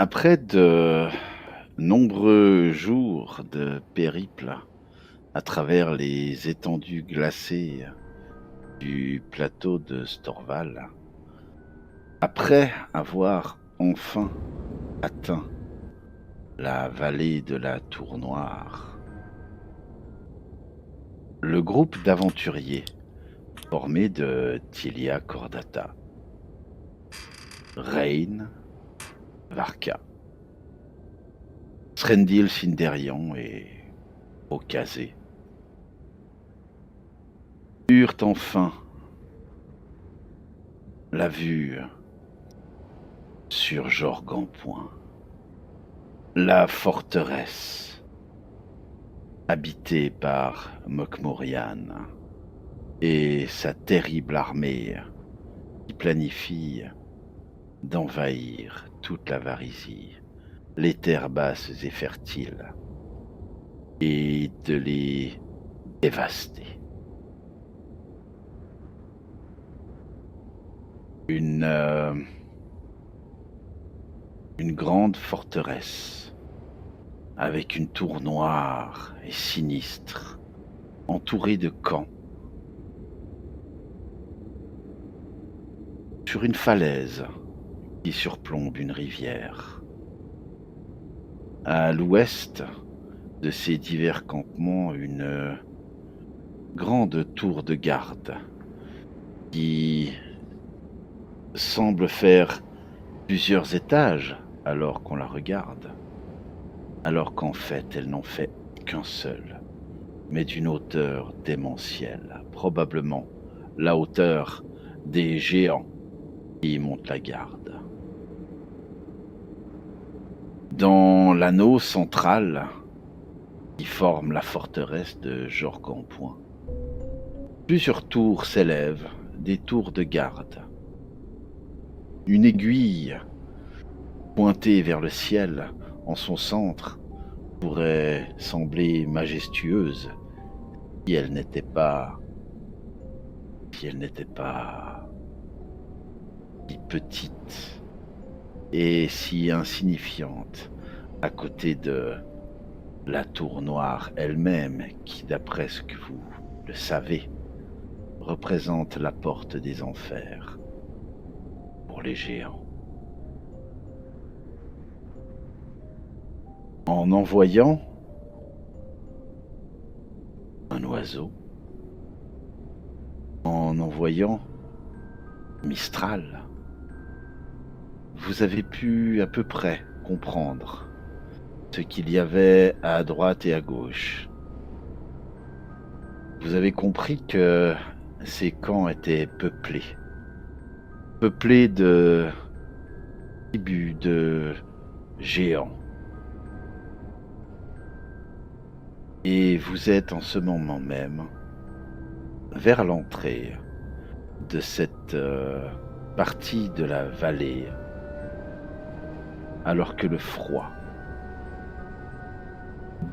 Après de nombreux jours de périple à travers les étendues glacées du plateau de Storval, après avoir enfin atteint la vallée de la Tour Noire, le groupe d'aventuriers formé de Tilia Cordata, Rain, Varka, Srendil Sinderian et Okazé eurent enfin la vue sur Jorgan-Point, la forteresse habitée par Mokmorian et sa terrible armée qui planifie d'envahir toute la Varisie, les terres basses et fertiles, et de les dévaster. Une, euh, une grande forteresse avec une tour noire et sinistre, entourée de camps, sur une falaise qui surplombe une rivière. À l'ouest de ces divers campements, une grande tour de garde qui semble faire plusieurs étages alors qu'on la regarde, alors qu'en fait elle n'en fait qu'un seul, mais d'une hauteur démentielle, probablement la hauteur des géants qui montent la garde. Dans l'anneau central qui forme la forteresse de Jorgan-Point, plusieurs tours s'élèvent, des tours de garde. Une aiguille pointée vers le ciel en son centre pourrait sembler majestueuse si elle n'était pas si petite et si insignifiante à côté de la tour noire elle-même qui, d'après ce que vous le savez, représente la porte des enfers pour les géants. En envoyant un oiseau, en envoyant Mistral, vous avez pu à peu près comprendre ce qu'il y avait à droite et à gauche. Vous avez compris que ces camps étaient peuplés de tribus de géants. Et vous êtes en ce moment même vers l'entrée de cette partie de la vallée, alors que le froid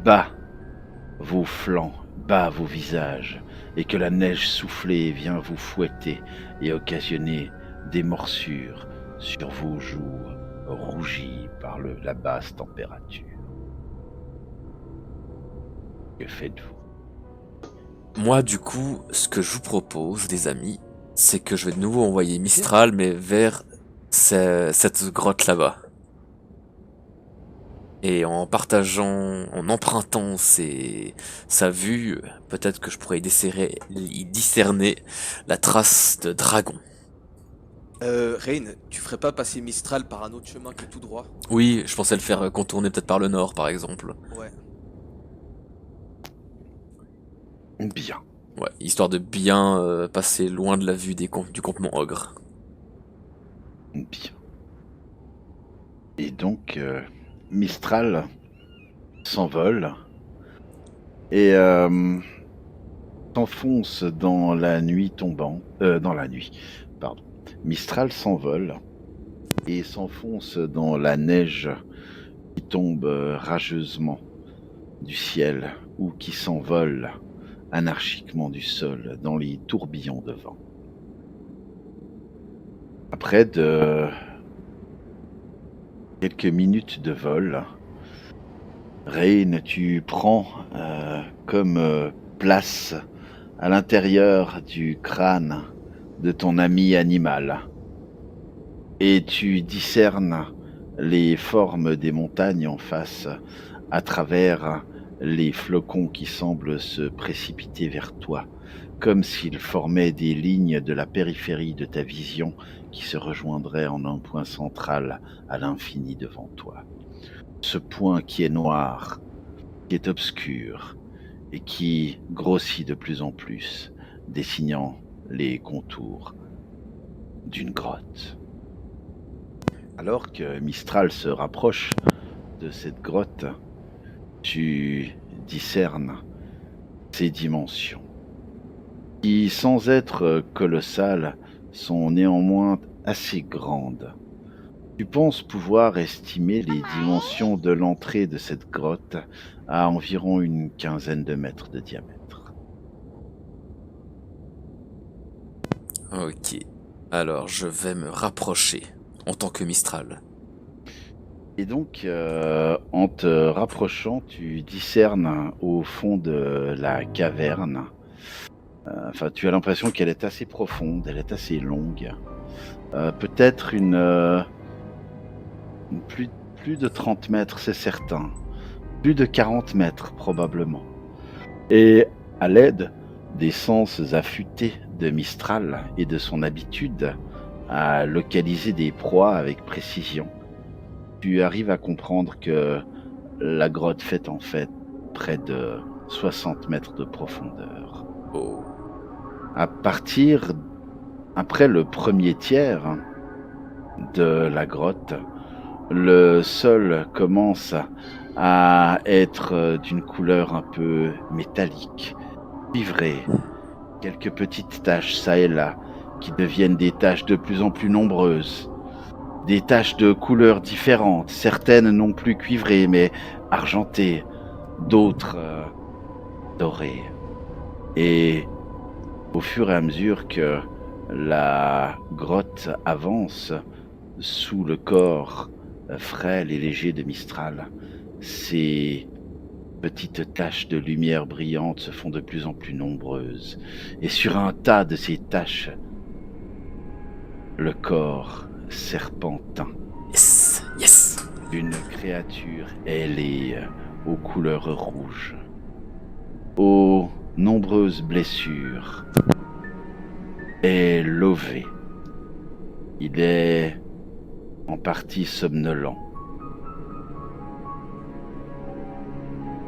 bat vos flancs, bat vos visages, et que la neige soufflée vient vous fouetter et occasionner des morsures sur vos joues rougies par la basse température. Que faites-vous? Moi, du coup, ce que je vous propose, les amis, c'est que je vais de nouveau envoyer Mistral, mais vers cette grotte là-bas. Et en partageant, en empruntant sa vue, peut-être que je pourrais y discerner la trace de dragon. Rain, tu ferais pas passer Mistral par un autre chemin que tout droit? Oui, je pensais le faire contourner peut-être par le nord, par exemple. Ouais. Bien, Ouais, histoire de bien passer loin de la vue du campement ogre. bien. Et donc, Mistral s'envole et s'enfonce dans la nuit tombante. Dans la nuit, pardon. Mistral s'envole et s'enfonce dans la neige qui tombe rageusement du ciel ou qui s'envole anarchiquement du sol dans les tourbillons de vent. Après de quelques minutes de vol, Rain, tu prends comme place à l'intérieur du crâne de ton ami animal et tu discernes les formes des montagnes en face à travers les flocons qui semblent se précipiter vers toi, comme s'ils formaient des lignes de la périphérie de ta vision qui se rejoindraient en un point central à l'infini devant toi. Ce point qui est noir, qui est obscur et qui grossit de plus en plus, dessinant les contours d'une grotte. Alors que Mistral se rapproche de cette grotte, tu discernes ses dimensions, qui, sans être colossales, sont néanmoins assez grandes. Tu penses pouvoir estimer les dimensions de l'entrée de cette grotte à environ une quinzaine de mètres de diamètre. Ok. Alors, je vais me rapprocher en tant que Mistral. Et donc, en te rapprochant, tu discernes au fond de la caverne. Enfin, tu as l'impression qu'elle est assez profonde, elle est assez longue. Peut-être plus de 30 mètres, c'est certain. Plus de 40 mètres, probablement. Et à l'aide des sens affûtés de Mistral et de son habitude à localiser des proies avec précision, tu arrives à comprendre que la grotte fait en fait près de 60 mètres de profondeur. Oh. Après le premier tiers de la grotte, le sol commence à être d'une couleur un peu métallique, cuivrée. Quelques petites taches ça et là qui deviennent des taches de plus en plus nombreuses. Des taches de couleurs différentes, certaines non plus cuivrées mais argentées, d'autres dorées. Et au fur et à mesure que la grotte avance sous le corps frêle et léger de Mistral, ces petites taches de lumière brillante se font de plus en plus nombreuses. Et sur un tas de ces taches, le corps serpentin Yes. Yes. d'une créature ailée aux couleurs rouges, aux nombreuses blessures, est lové. Il est en partie somnolent.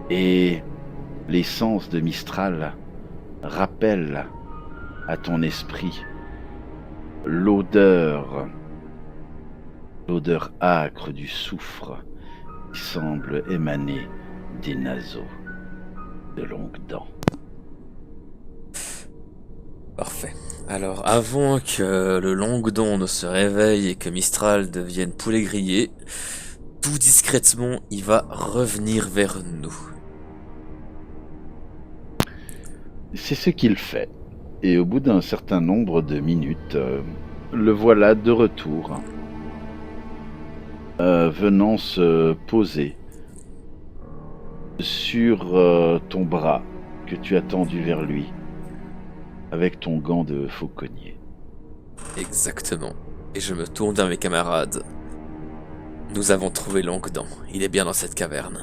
Et les sens de Mistral rappellent à ton esprit l'odeur âcre du soufre qui semble émaner des naseaux de longues dents. Parfait. Alors, avant que le Languedon ne se réveille et que Mistral devienne poulet grillé, tout discrètement, il va revenir vers nous. C'est ce qu'il fait. Et au bout d'un certain nombre de minutes, le voilà de retour, venant se poser sur ton bras que tu as tendu vers lui, avec ton gant de fauconnier. Exactement. Et je me tourne vers mes camarades. Nous avons trouvé Languedon. Il est bien dans cette caverne.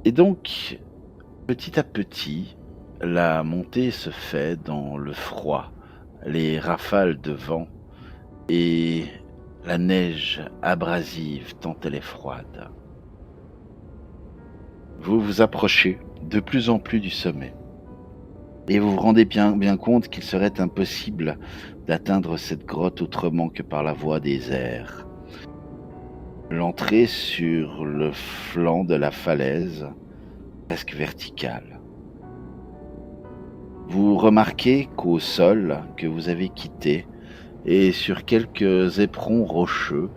Et donc, petit à petit, la montée se fait dans le froid, les rafales de vent et la neige abrasive tant elle est froide. Vous vous approchez de plus en plus du sommet et vous vous rendez bien compte qu'il serait impossible d'atteindre cette grotte autrement que par la voie des airs. L'entrée sur le flanc de la falaise, presque verticale. Vous remarquez qu'au sol que vous avez quitté et sur quelques éperons rocheux,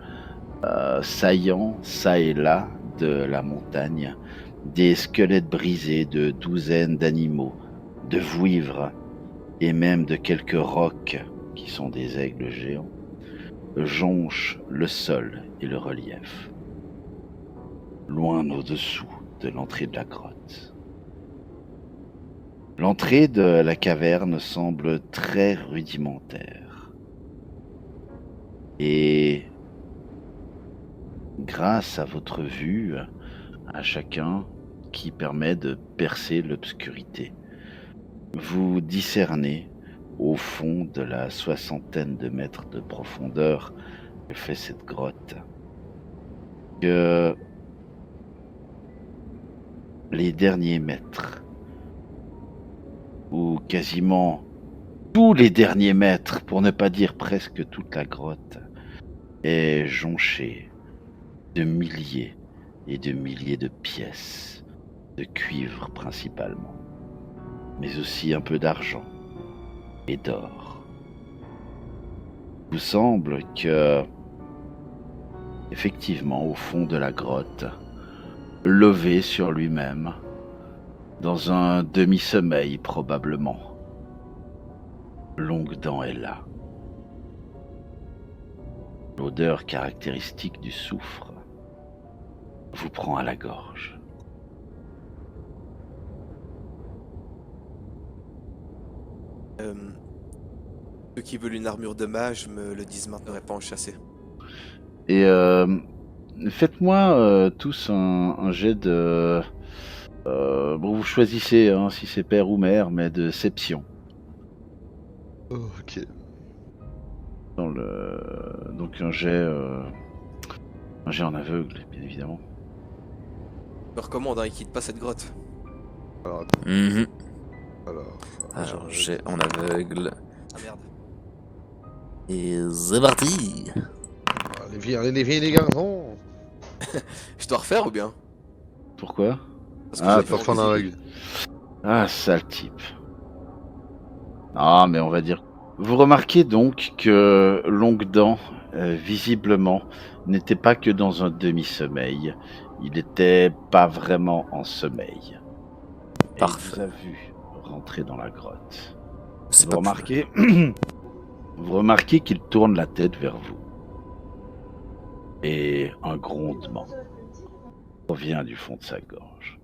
saillants çà et là de la montagne, des squelettes brisés de douzaines d'animaux, de vouivres et même de quelques rocs qui sont des aigles géants, jonche le sol et le relief, loin au-dessous de l'entrée de la grotte. L'entrée de la caverne semble très rudimentaire. Et grâce à votre vue, à chacun, qui permet de percer l'obscurité, vous discernez au fond de la 60aine de mètres de profondeur que fait cette grotte que les derniers mètres, ou quasiment tous les derniers mètres, pour ne pas dire presque toute la grotte, est jonchée de milliers et de milliers de pièces, de cuivre principalement, mais aussi un peu d'argent et d'or. Il vous semble que, effectivement, au fond de la grotte, levé sur lui-même, dans un demi-sommeil probablement, Longue-Dent est là. L'odeur caractéristique du soufre vous prend à la gorge. Ceux qui veulent une armure de mage me le disent maintenant et pas en chasser. Et faites-moi tous un jet de... bon, vous choisissez hein, si c'est père ou mère, mais de Seption. Oh, ok. Donc un jet en aveugle, bien évidemment. Je me recommande, hein, ils quittent pas cette grotte. Alors, Mhm. alors, Alors, j'ai en aveugle. Ah merde. Et c'est parti. les filles, les garçons. Je dois refaire ou bien? Pourquoi? Parce que Ah, j'ai Pas fait fin d'un invisible. règle. Ah, sale type. Ah, mais on va dire... Vous remarquez donc que Longue-Dent, visiblement, n'était pas que dans un demi-sommeil. Il n'était pas vraiment en sommeil. Et Parfait. il vous a vu rentrer dans la grotte. C'est Vous pas remarquez, vous remarquez qu'il tourne la tête vers vous. Et un grondement provient du fond de sa gorge.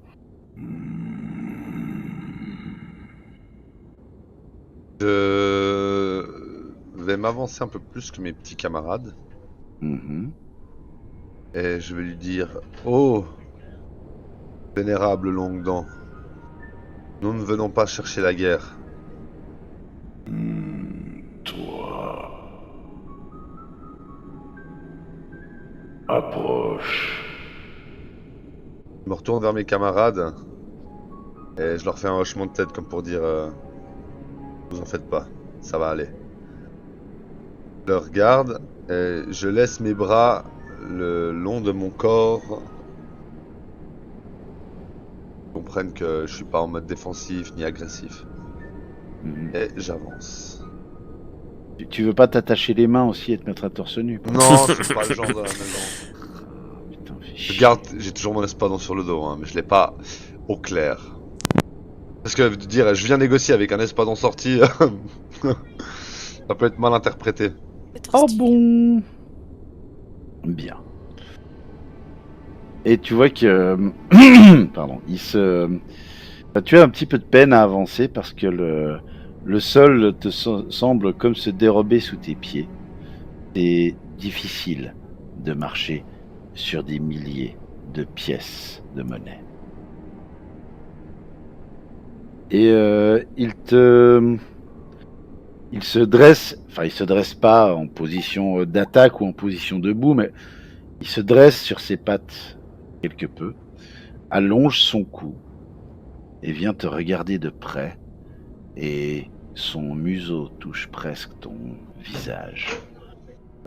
Je vais m'avancer un peu plus que mes petits camarades Mhm. et je vais lui dire: Oh, vénérable Longue-Dent, nous ne venons pas chercher la guerre. Toi. Approche. Je me retourne vers mes camarades et je leur fais un hochement de tête comme pour dire vous en faites pas, ça va aller. Je le regarde et je laisse mes bras le long de mon corps. Ils comprennent que je suis pas en mode défensif ni agressif. Mhm. Et j'avance. Tu veux pas t'attacher les mains aussi et te mettre à torse nu? Non, je suis pas le genre de la maison. Putain, fais Je chier. garde, j'ai toujours mon espadon sur le dos, hein, mais je l'ai pas au clair. Parce que de dire je viens négocier avec un espadon sorti, ça peut être mal interprété. Oh bon. Bien. Et tu vois que... Pardon, tu as un petit peu de peine à avancer parce que le sol te semble comme se dérober sous tes pieds. C'est difficile de marcher sur des milliers de pièces de monnaie. Et il se dresse, enfin il se dresse pas en position d'attaque ou en position debout, mais il se dresse sur ses pattes quelque peu, allonge son cou et vient te regarder de près, et son museau touche presque ton visage.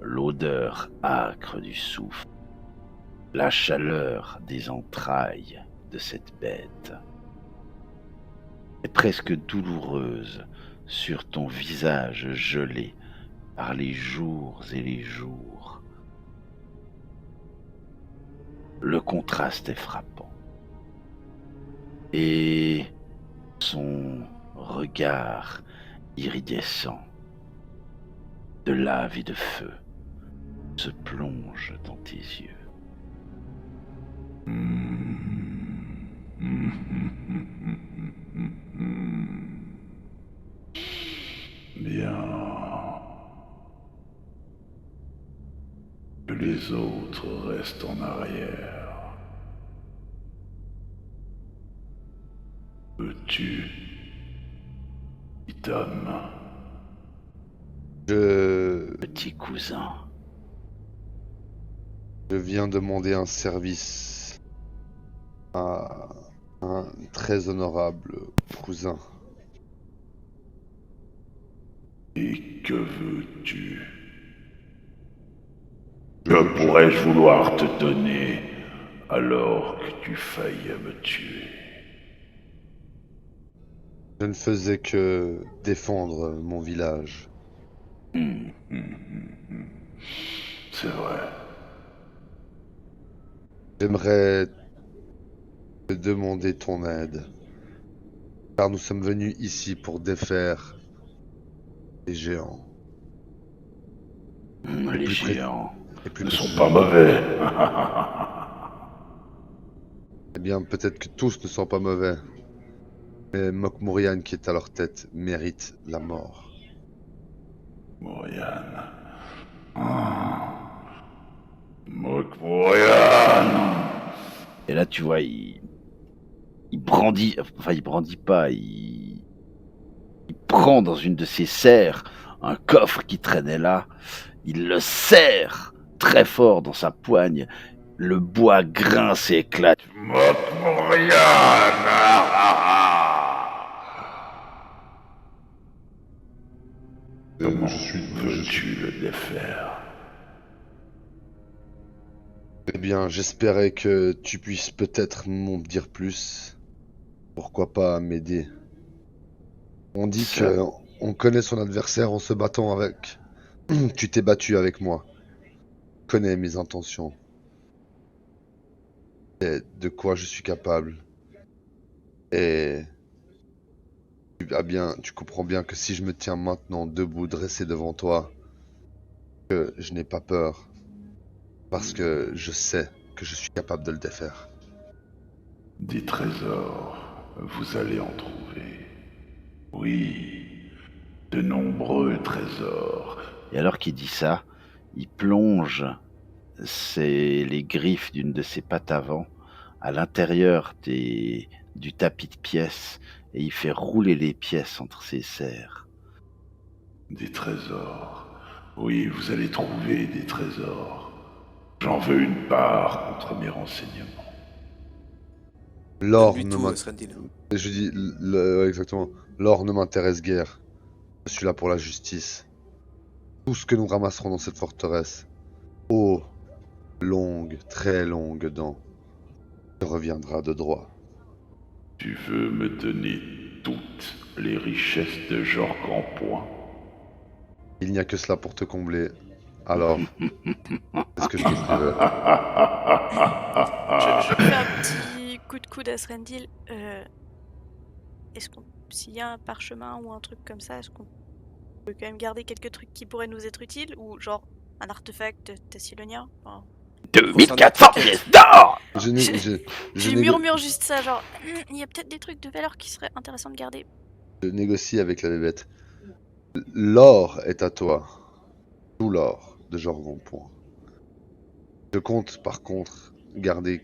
L'odeur âcre du soufre, la chaleur des entrailles de cette bête est presque douloureuse sur ton visage gelé par les jours et les jours. Le contraste est frappant. Et son regard iridescent de lave et de feu se plonge dans tes yeux. Bien. Que les autres restent en arrière. Veux-tu, Ethan? Petit cousin. Je viens demander un service à un très honorable cousin. Et que veux-tu? Que pourrais-je vouloir te donner alors que tu failles à me tuer? Je ne faisais que défendre mon village. C'est vrai. J'aimerais te demander ton aide, car nous sommes venus ici pour défaire les géants. Les plus près- géants Et plus ne sont précisément- pas mauvais. Eh bien, peut-être que tous ne sont pas mauvais, mais Mokmurian qui est à leur tête mérite la mort. Morian. Morian. Et là, tu vois, il brandit, enfin, il brandit pas, il prend dans une de ses serres un coffre qui traînait là, il le serre très fort dans sa poigne, le bois grince et éclate. Morian. Comment veux-tu le défaire? Eh bien, j'espérais que tu puisses peut-être m'en dire plus. Pourquoi pas m'aider? On dit Ça- que on connaît son adversaire en se battant avec. Tu t'es battu avec moi. Tu connais mes intentions. Et de quoi je suis capable. Et tu comprends bien que si je me tiens maintenant debout, dressé devant toi, que je n'ai pas peur. Parce que je sais que je suis capable de le défaire. Des trésors, vous allez en trouver. Oui, de nombreux trésors. Et alors qu'il dit ça, il plonge les griffes d'une de ses pattes avant à l'intérieur du tapis de pièces et il fait rouler les pièces entre ses serres. Des trésors. Oui, vous allez trouver des trésors. J'en veux une part contre mes renseignements. L'or Donne-lui ne tout, m'intéresse. Srendil. Je dis exactement. L'or ne m'intéresse guère. Je suis là pour la justice. Tout ce que nous ramasserons dans cette forteresse. Oh, longue, très longue dent. Reviendra de droit. Tu veux me donner toutes les richesses de Jorg en point? Il n'y a que cela pour te combler. Alors, est-ce que je te veux? Je fais un petit coup de coude à Srendil. Est-ce qu'on, s'il y a un parchemin ou un truc comme ça, est-ce qu'on peut quand même garder quelques trucs qui pourraient nous être utiles, ou genre un artefact tassilonien? Enfin, 2400 pièces d'or! je murmure juste ça, genre il y a peut-être des trucs de valeur qui seraient intéressants de garder. Je négocie avec la bébête. L'or est à toi. Tout l'or de Jorgon-Point. Je compte par contre garder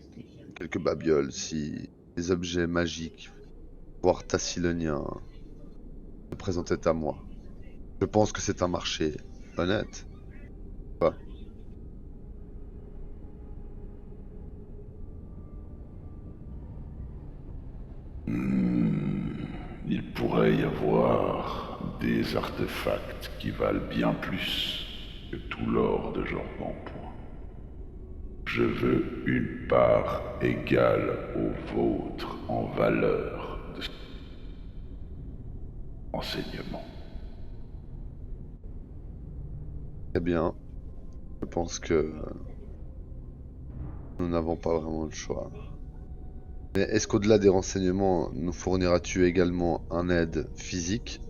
quelques babioles si des objets magiques, voire tassiloniens, se présentaient à moi. Je pense que c'est un marché honnête. Pas. Il pourrait y avoir des artefacts qui valent bien plus que tout l'or de Jorg en point. Je veux une part égale au vôtre en valeur de enseignement. Très bien. Je pense que nous n'avons pas vraiment le choix. Mais est-ce qu'au-delà des renseignements, nous fourniras-tu également un aide physique?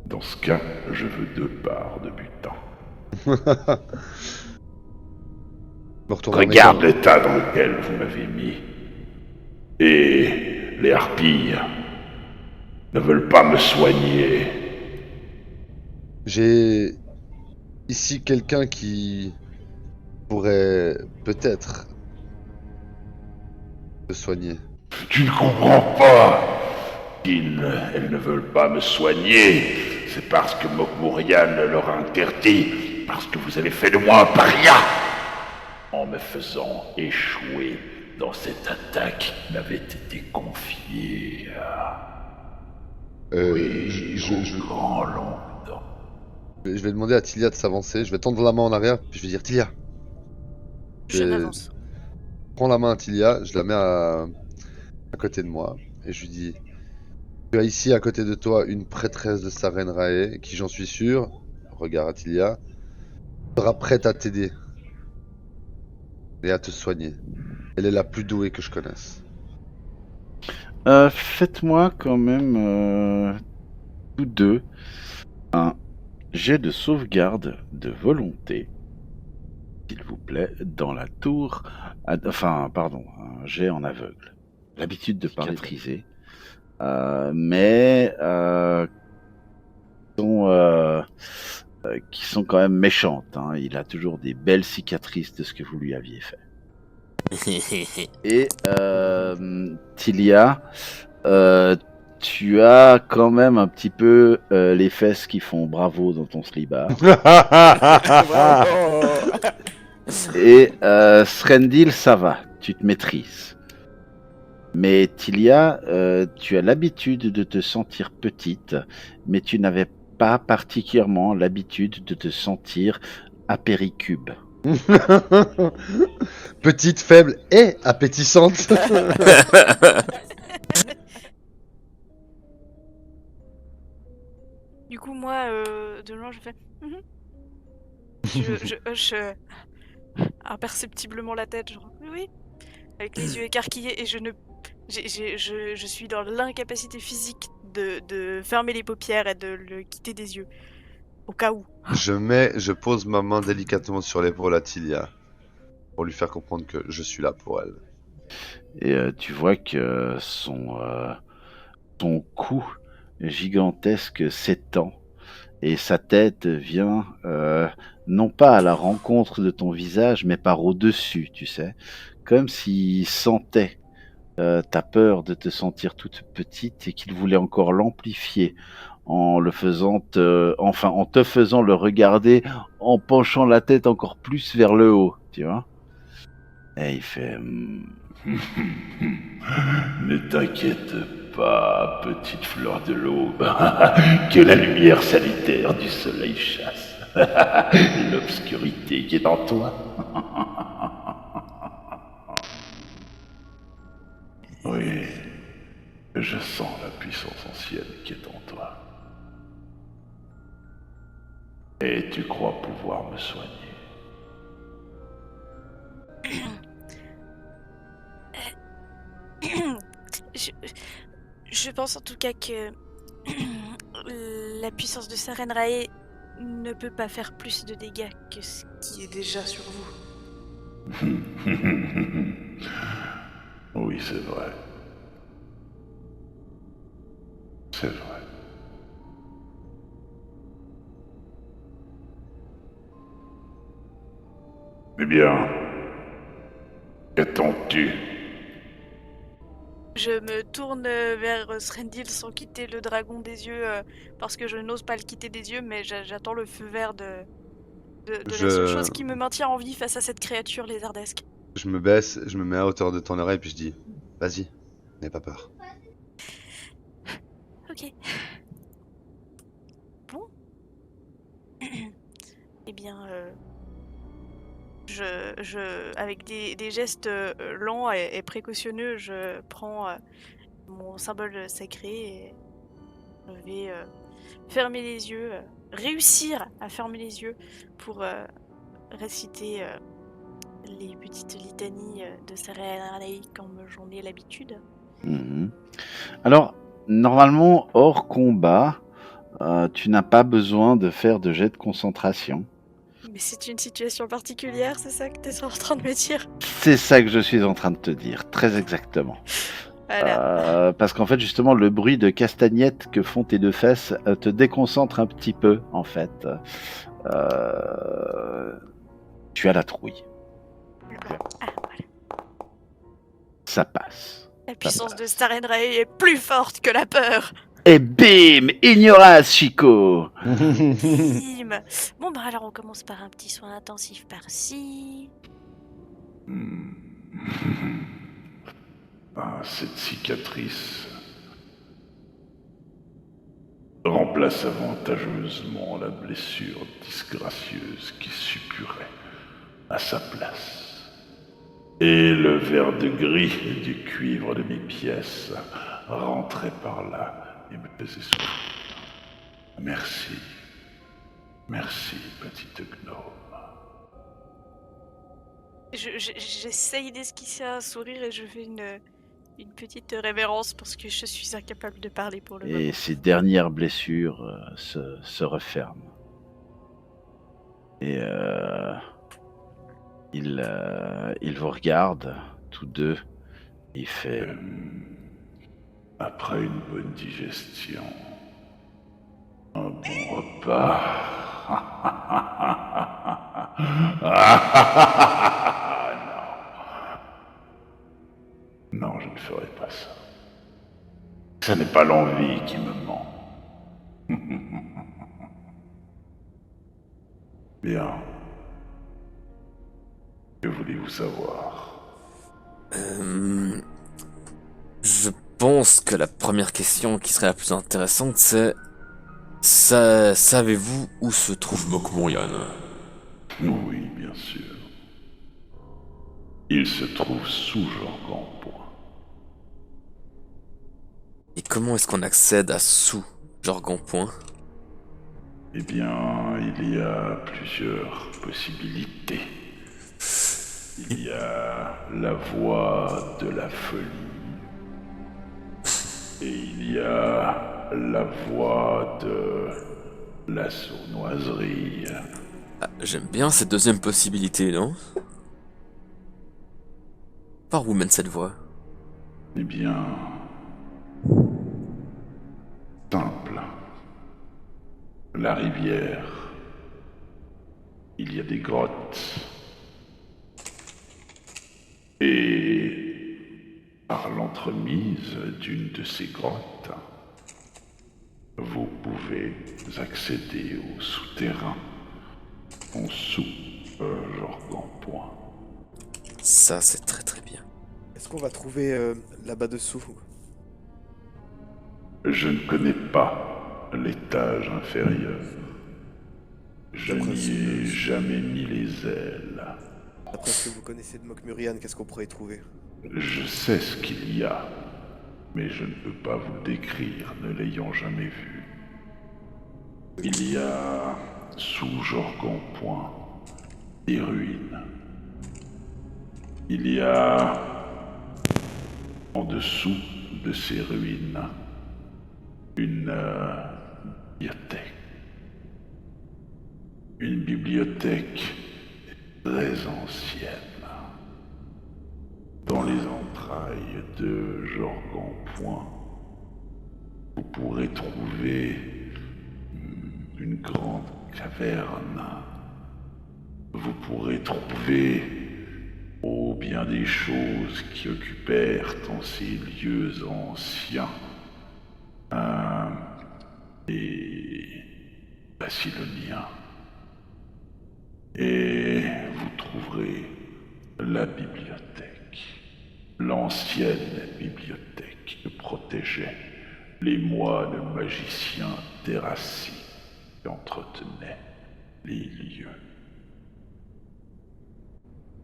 Dans ce cas, je veux 2 parts de butin. Je me retourne vers mes Regarde camarades. l'état dans lequel vous m'avez mis. Et les harpies ne veulent pas me soigner. J'ai ici quelqu'un qui pourrait peut-être te soigner. Tu ne comprends pas. Elles ne veulent pas me soigner. C'est parce que Mokmurian leur a interdit. Parce que vous avez fait de moi un paria. En me faisant échouer dans cette attaque qui m'avait été confiée. Oui, je grand Longdon. vais demander à Tilia de s'avancer. Je vais tendre la main en arrière, puis je vais dire Tilia. Je Et- m'avance. Prends la main à Tilia, je la mets à côté de moi, et je lui dis tu as ici à côté de toi une prêtresse de Sarenrae, qui j'en suis sûr, regarde à Tilia, sera prête à t'aider et à te soigner. Elle est la plus douée que je connaisse. Faites-moi quand même tous deux un jet de sauvegarde de volonté, s'il vous plaît, dans la tour. Enfin, pardon, un jet en aveugle. L'habitude de cicatriser, mais qui sont quand même méchantes. Hein. Il a toujours des belles cicatrices de ce que vous lui aviez fait. Et Tilia, tu as quand même un petit peu les fesses qui font bravo dans ton slibard. Et Srendil, ça va, tu te maîtrises. Mais Tilia, tu as l'habitude de te sentir petite, mais tu n'avais pas particulièrement l'habitude de te sentir apéricube. Petite, faible et appétissante. Du coup, moi, de loin, je fais. Je hoche imperceptiblement la tête, genre oui, oui, avec les yeux écarquillés, et je suis dans l'incapacité physique de fermer les paupières et de le quitter des yeux, au cas où. Je pose ma main délicatement sur l'épaule à Tilia, pour lui faire comprendre que je suis là pour elle. Et tu vois que son cou gigantesque s'étend et sa tête vient non pas à la rencontre de ton visage, mais par au-dessus, tu sais, comme s'il sentait ta peur de te sentir toute petite et qu'il voulait encore l'amplifier en en te faisant le regarder, en penchant la tête encore plus vers le haut, tu vois. Et il fait Ne t'inquiète pas, petite fleur de l'aube, que la lumière salutaire du soleil chasse l'obscurité qui est en toi. Oui, je sens la puissance ancienne qui est en toi. Et tu crois pouvoir me soigner. Je pense en tout cas que la puissance de Sarenrae ne peut pas faire plus de dégâts que ce qui est déjà sur vous. Oui, c'est vrai. C'est vrai. Eh bien, qu'attends-tu? Je me tourne vers Srendil sans quitter le dragon des yeux, parce que je n'ose pas le quitter des yeux, mais j'attends le feu vert de la seule chose qui me maintient en vie face à cette créature lézardesque. Je me baisse, je me mets à hauteur de ton oreille, puis je dis vas-y, n'aie pas peur. Ok. Bon. Eh bien, avec des gestes lents et précautionneux, je prends mon symbole sacré et je vais fermer les yeux, réussir à fermer les yeux pour réciter les petites litanies de Sarenrae comme j'en ai l'habitude. Alors, normalement, hors combat, tu n'as pas besoin de faire de jet de concentration. Mais c'est une situation particulière, c'est ça que t'es en train de me dire? C'est ça que je suis en train de te dire, très exactement. Voilà. Parce qu'en fait, justement, le bruit de castagnettes que font tes deux fesses te déconcentre un petit peu, en fait. Tu as la trouille. Ah, voilà. Ça passe. La puissance de Starenrae est plus forte que la peur. Et bim, ignorace, Chico. Bim. Bon, bah alors on commence par un petit soin intensif par-ci. Cette cicatrice remplace avantageusement la blessure disgracieuse qui suppurait à sa place. Et le verre de gris et du cuivre de mes pièces rentrait par là et me faisait souffrir. Merci. Merci, petite gnome. J'essaye d'esquisser un sourire et je fais une petite révérence parce que je suis incapable de parler pour le moment. Et ces dernières blessures se referment. Et il vous regarde, tous deux. Il fait... Après une bonne digestion, un bon repas. Non, je ne ferai pas ça. Ce n'est pas l'envie qui me ment. Bien. Que voulez-vous savoir? Je pense que la première question qui serait la plus intéressante, c'est... Savez-vous où se trouve Mokmurian? Oui, bien sûr. Il se trouve sous Jorgampoint. Et comment est-ce qu'on accède à sous Jorgampoint? Eh bien, il y a plusieurs possibilités. Il y a la voie de la folie. Et il y a la voie de la sournoiserie. Ah, j'aime bien cette deuxième possibilité, non? Par où mène cette voie? Eh bien... simple. La rivière. Il y a des grottes. Et par l'entremise d'une de ces grottes, vous pouvez accéder au souterrain en sous Jorgampoint. Ça, c'est très très bien. Est-ce qu'on va trouver là-bas dessous? Je ne connais pas l'étage inférieur. Je n'y ai jamais mis les ailes. Après ce que vous connaissez de Mokmurian, qu'est-ce qu'on pourrait y trouver? Je sais ce qu'il y a, mais je ne peux pas vous le décrire, ne l'ayant jamais vu. Il y a, sous Jorgampoint, des ruines. Il y a, en dessous de ces ruines, une bibliothèque. Une bibliothèque très ancienne. Dans les entrailles de Jorgampoint, vous pourrez trouver une grande caverne. Vous pourrez trouver bien des choses qui occupèrent en ces lieux anciens les Babyloniens. Et vous trouverez la bibliothèque, l'ancienne bibliothèque que protégeaient les moines magiciens Terrassi qui entretenaient les lieux.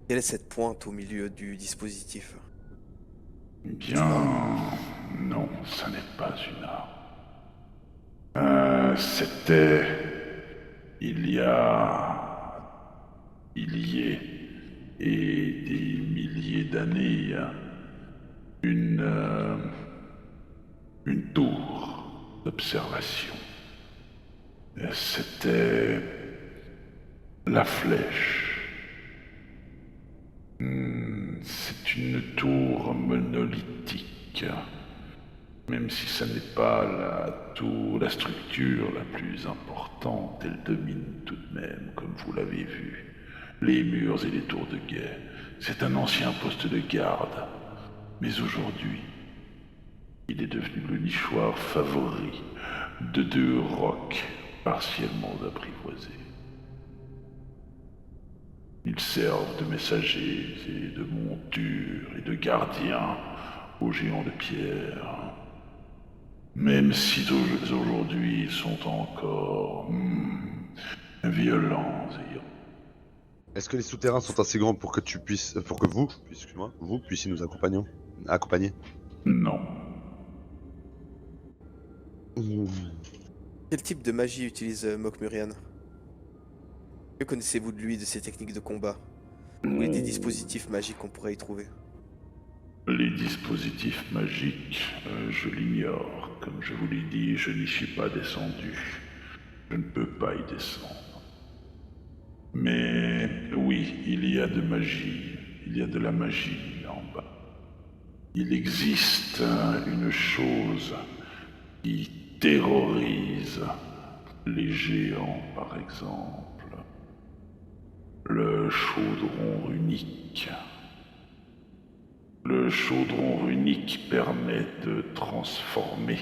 Quelle est cette pointe au milieu du dispositif? Bien, non, ça n'est pas une arme. C'était... il y est, et des milliers d'années, une tour d'observation. C'était La flèche. C'est une tour monolithique. Même si ça n'est pas la structure la plus importante, elle domine tout de même, comme vous l'avez vu, les murs et les tours de guet. C'est un ancien poste de garde. Mais aujourd'hui, il est devenu le nichoir favori de 2 rocs partiellement apprivoisés. Ils servent de messagers et de montures et de gardiens aux géants de pierre. Même si aujourd'hui ils sont encore violents et... Est-ce que les souterrains sont assez grands pour que vous puissiez nous accompagner? Non. Quel type de magie utilise Mokmurian? Que connaissez-vous de lui, de ses techniques de combat? Et des dispositifs magiques qu'on pourrait y trouver? Les dispositifs magiques, je l'ignore. Comme je vous l'ai dit, je n'y suis pas descendu. Je ne peux pas y descendre. Mais oui, il y a de magie. Il y a de la magie là en bas. Il existe une chose qui terrorise les géants, par exemple. Le chaudron runique. Le chaudron runique permet de transformer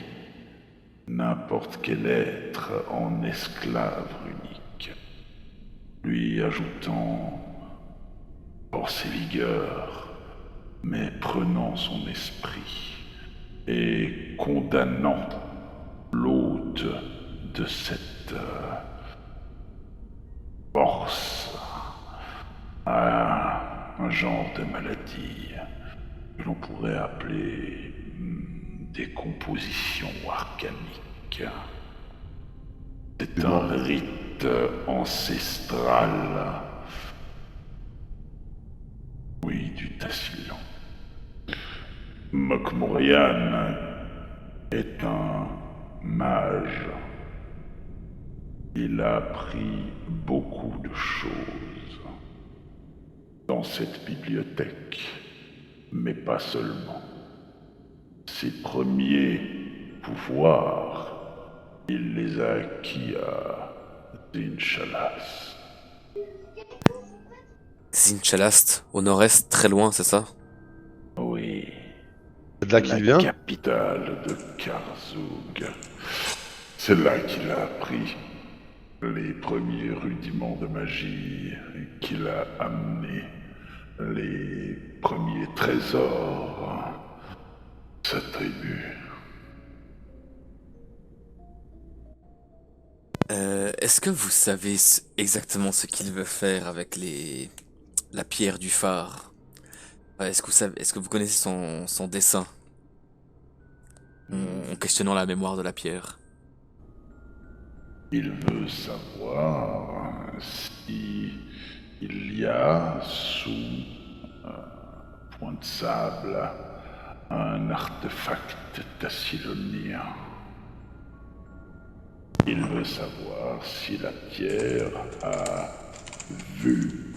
n'importe quel être en esclave runique, lui ajoutant force et vigueur, mais prenant son esprit et condamnant l'hôte de cette force à un genre de maladie que l'on pourrait appeler décomposition arcanique. C'est un rite ancestral. Oui, du Tassilan. Mokmurian est un mage. Il a appris beaucoup de choses dans cette bibliothèque, mais pas seulement. Ses premiers pouvoirs, il les a acquis à Zinchalast. Zinchalast, au nord-est, très loin, c'est ça? Oui, C'est de là qu'il vient? la capitale de Karzug. C'est là qu'il a appris les premiers rudiments de magie, qu'il a amené les premiers trésors de sa tribu. Est-ce que vous savez exactement ce qu'il veut faire avec la pierre du phare? Est-ce que vous connaissez son dessin? En questionnant la mémoire de la pierre. Il veut savoir si il y a sous un point de sable un artefact tassilonien. Il veut savoir si la pierre a vu.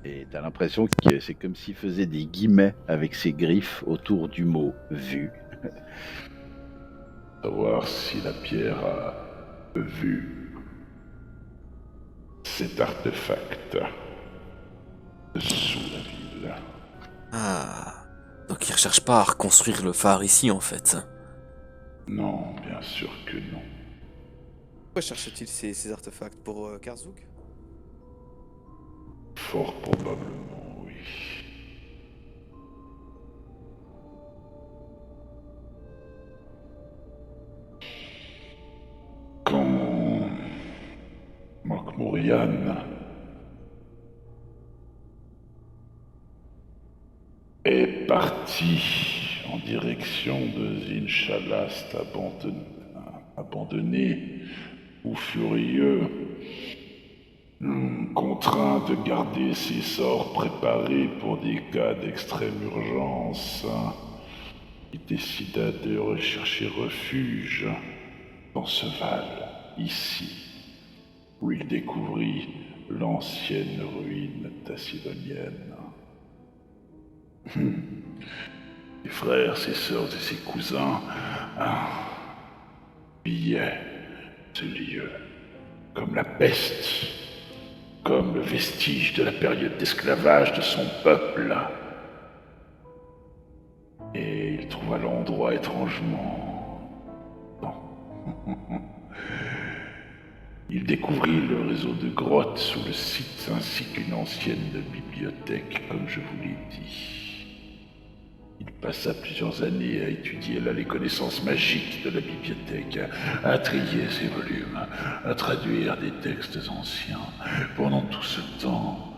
Et t'as l'impression que c'est comme s'il faisait des guillemets avec ses griffes autour du mot « vu ». Savoir si la pierre a vu cet artefact sous la ville. Ah, donc il recherche pas à reconstruire le phare ici en fait. Non, bien sûr que non. Pourquoi cherche-t-il ces artefacts? Pour Karzug? Fort probablement, oui. Quand Mokmurian est parti en direction de Zinchalast abandonné ou furieux, contraint de garder ses sorts préparés pour des cas d'extrême urgence, il décida de rechercher refuge dans ce val, ici, où il découvrit l'ancienne ruine tassilonienne. Ses frères, ses sœurs et ses cousins pillaient ce lieu comme la peste, comme le vestige de la période d'esclavage de son peuple. Et il trouva l'endroit étrangement... bon. Il découvrit le réseau de grottes sous le site ainsi qu'une ancienne bibliothèque, comme je vous l'ai dit. Il passa plusieurs années à étudier les connaissances magiques de la bibliothèque, à trier ses volumes, à traduire des textes anciens. Pendant tout ce temps,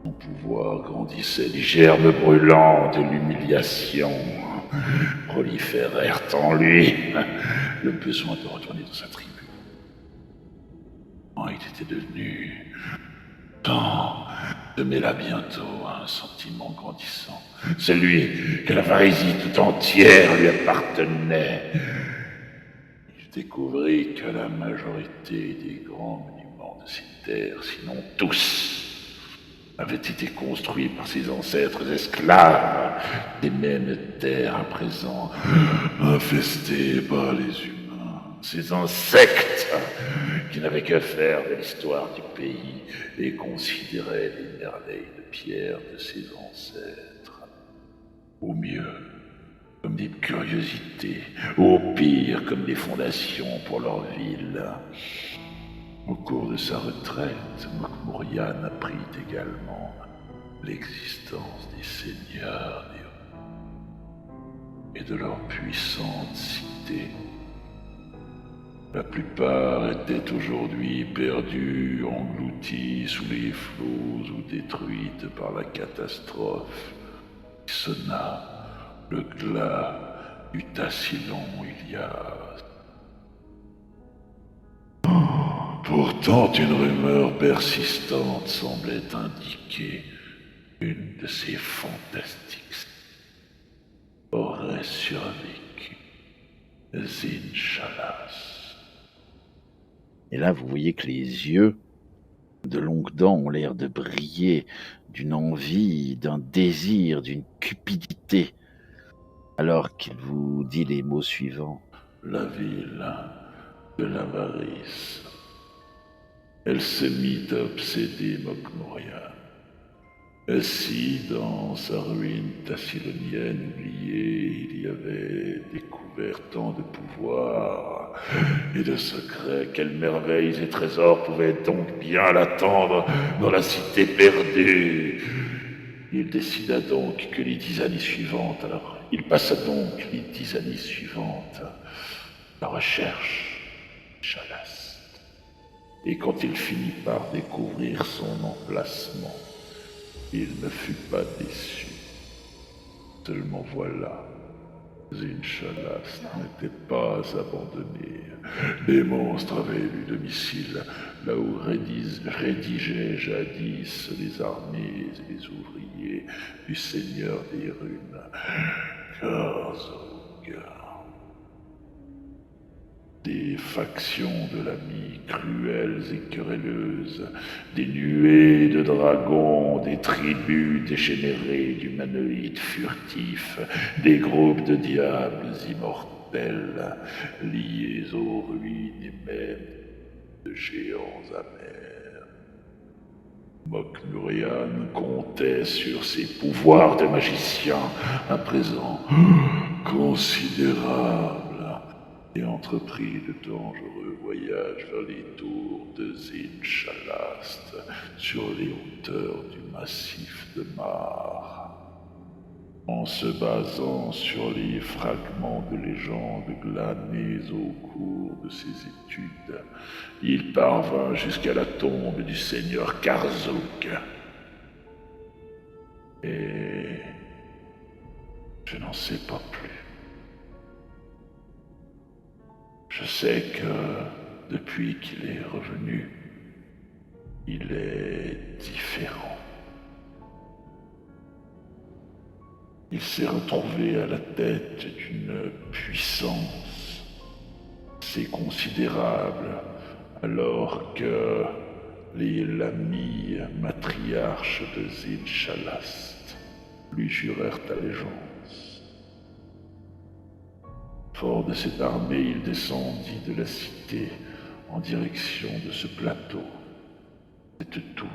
son pouvoir grandissait. Les germes brûlants de l'humiliation proliférèrent en lui. Le besoin de retourner dans sa tribu. Il était devenu tant de mêla bientôt à un sentiment grandissant. Celui que la Varésie tout entière lui appartenait. Il découvrit que la majorité des grands monuments de ces terres, sinon tous, avaient été construits par ses ancêtres esclaves des mêmes terres à présent infestées par les humains. Ces insectes qui n'avaient que faire de l'histoire du pays et considéraient les merveilles de pierre de ses ancêtres. Au mieux, comme des curiosités, au pire, comme des fondations pour leur ville. Au cours de sa retraite, Mokmurian apprit également l'existence des seigneurs et de leurs puissantes cités. La plupart étaient aujourd'hui perdues, englouties sous les flots ou détruites par la catastrophe qui sonna le glas du Tassilon il y a... Pourtant, une rumeur persistante semblait indiquer une de ces fantastiques aurait survécu, Zinchalas. Et là, vous voyez que les yeux de Longue Dent ont l'air de briller d'une envie, d'un désir, d'une cupidité, alors qu'il vous dit les mots suivants. La ville de l'avarice. Elle se mit à obséder Mokmurian. Assis dans sa ruine tassilonienne oubliée, il y avait découvert tant de pouvoir et de secrets. Quelles merveilles et trésors pouvaient donc bien l'attendre dans la cité perdue. Il décida donc que les 10 années suivantes, alors il passa donc les 10 années suivantes à la recherche de Chalas. Et quand il finit par découvrir son emplacement, il ne fut pas déçu. Seulement voilà, Zinchalas n'était pas abandonné. Les monstres avaient élu domicile là où rédigeaient jadis les armées et les ouvriers du seigneur des runes, Karzog. Des factions de l'ami cruelles et querelleuses, des nuées de dragons, des tribus dégénérées d'humanoïdes furtifs, des groupes de diables immortels, liés aux ruines et même de géants amers. Mokmurian comptait sur ses pouvoirs de magicien, à présent considérables, et entreprit de dangereux voyages vers les tours de Zinchalas, sur les hauteurs du massif de Mar. En se basant sur les fragments de légendes glanés au cours de ses études, il parvint jusqu'à la tombe du seigneur Karzog. Et je n'en sais pas plus. Je sais que depuis qu'il est revenu, il est différent. Il s'est retrouvé à la tête d'une puissance assez considérable, alors que les Lamy, matriarches de Zin-Shalast, lui jurèrent allégeance. Fort de cette armée, il descendit de la cité en direction de ce plateau, cette tour.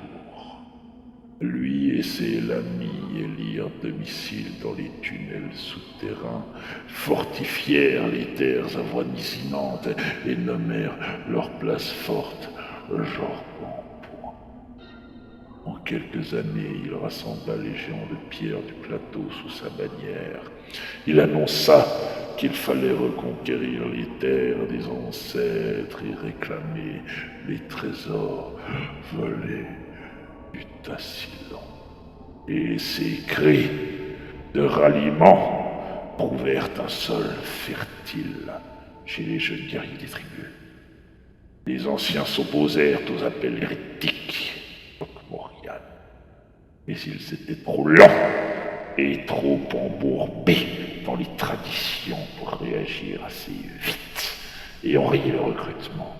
Lui et ses Lamy élirent domicile dans les tunnels souterrains, fortifièrent les terres avoisinantes et nommèrent leur place forte Jorban-Point. En quelques années, il rassembla les géants de pierre du plateau sous sa bannière. Il annonça qu'il fallait reconquérir les terres des ancêtres et réclamer les trésors volés du Tassilan. Et ses cris de ralliement prouvèrent un sol fertile chez les jeunes guerriers des tribus. Les anciens s'opposèrent aux appels hérétiques d'Okmorian, mais ils étaient trop lents et trop embourbés dans les traditions pour réagir assez vite et enrayer le recrutement.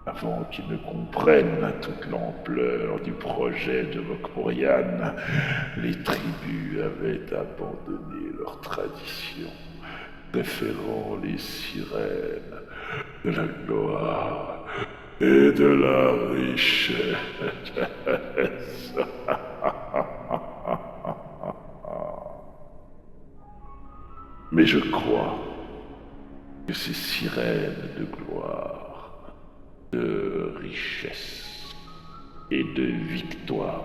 Avant qu'ils ne comprennent toute l'ampleur du projet de Mokmorian, les tribus avaient abandonné leurs traditions, préférant les sirènes de la gloire et de la richesse. Mais je crois que ces sirènes de gloire, de richesse et de victoire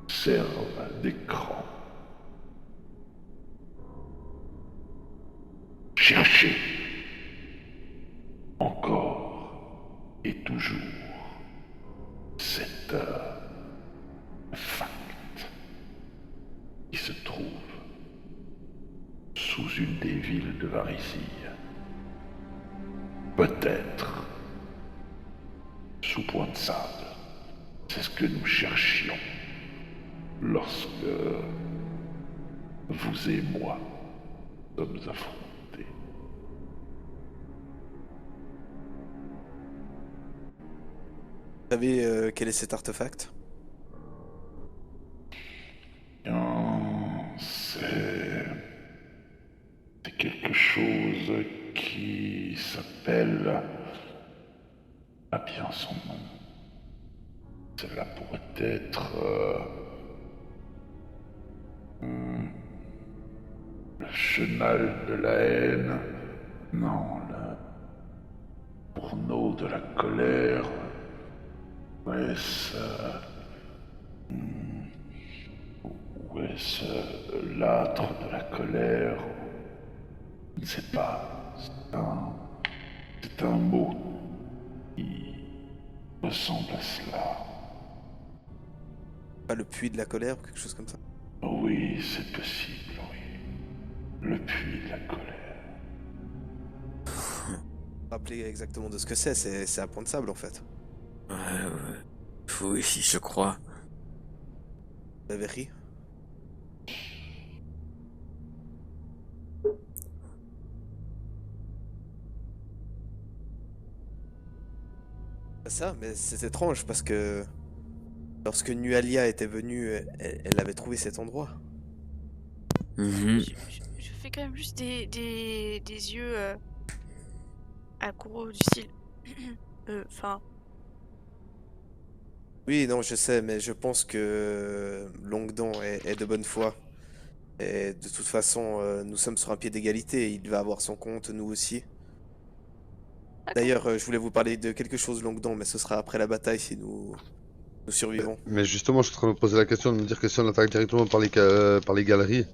servent d'écran. Cherchez encore et toujours cet artefact qui se trouve sous une des villes de Varisie. Peut-être sous Point de Sable. C'est ce que nous cherchions lorsque vous et moi sommes affrontés. Vous savez quel est cet artefact? C'est quelque chose qui s'appelle... Ah bien son nom. Cela pourrait être... le chenal de la haine. Non, le bourneau de la colère. Ou est-ce l'âtre de la colère? Je ne sais pas. C'est un mot qui ressemble à cela. Pas le puits de la colère ou quelque chose comme ça? Oui, c'est possible, oui. Le puits de la colère. Rappelez exactement de ce que c'est à Point de Sable en fait. Ouais. Oui, je crois. Vous avez ri? Ça, mais c'est étrange parce que lorsque Nualia était venue, elle avait trouvé cet endroit. Mhm. Je fais quand même juste des yeux à Kuro du style. Enfin, Oui, non, je sais, mais je pense que Longdon est de bonne foi. Et de toute façon, nous sommes sur un pied d'égalité. Il va avoir son compte, nous aussi. d'accord. D'ailleurs, je voulais vous parler de quelque chose, Longdon, mais ce sera après la bataille si nous survivons. Mais justement, je suis en train de me poser la question de me dire que si on attaque directement par les galeries,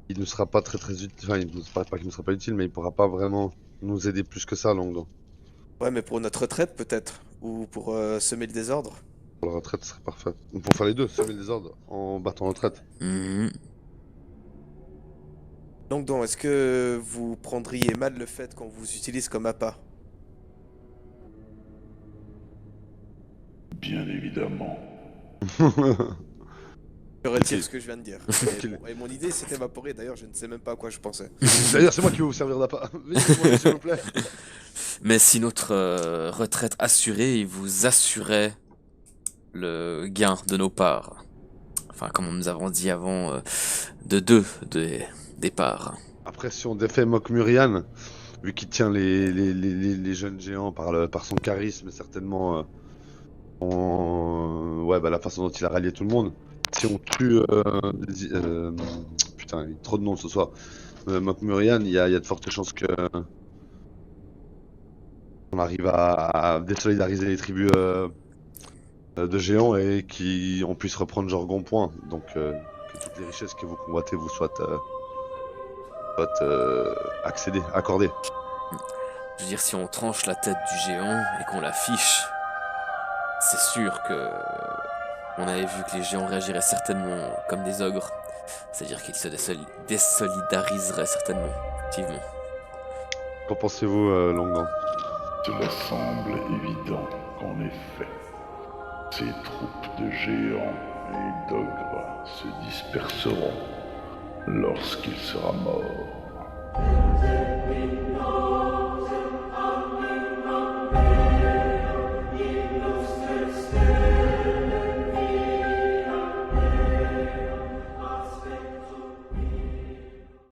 il ne sera pas très utile. Enfin, il ne pas qu'il ne sera pas utile, mais il pourra pas vraiment nous aider plus que ça, Longdon. Ouais, mais pour notre retraite peut-être, ou pour semer le désordre. Pour la retraite, ce serait parfait. Pour faire les deux, semer le désordre en battant en retraite. Mhm. Longdon, est-ce que vous prendriez mal le fait qu'on vous utilise comme appât? Bien évidemment. Je retire Ok. ce que je viens de dire. Ok. Et mon idée s'est évaporée, d'ailleurs, je ne sais même pas à quoi je pensais. D'ailleurs, c'est moi qui vais vous servir d'appât. Vite, s'il vous plaît. Mais si notre retraite assurée, il vous assurait le gain de nos parts. Enfin, comme nous avons dit avant, de deux des parts. Après, si on défait Mokmurian, vu qu'il tient les jeunes géants par son charisme, certainement, ouais, bah, la façon dont il a rallié tout le monde. Si on tue, putain, il y a trop de noms ce soir. Mokmurian, il y a de fortes chances que on arrive à désolidariser les tribus de géants et qu'on puisse reprendre Jorgon Point. Donc, que toutes les richesses que vous convoitez vous soient accordées. Je veux dire, si on tranche la tête du géant et qu'on l'affiche, c'est sûr que on avait vu que les géants réagiraient certainement comme des ogres. C'est-à-dire qu'ils se désolidariseraient certainement, effectivement. Qu'en pensez-vous, Longan? Cela semble évident qu'en effet, ces troupes de géants et d'ogres se disperseront lorsqu'il sera mort.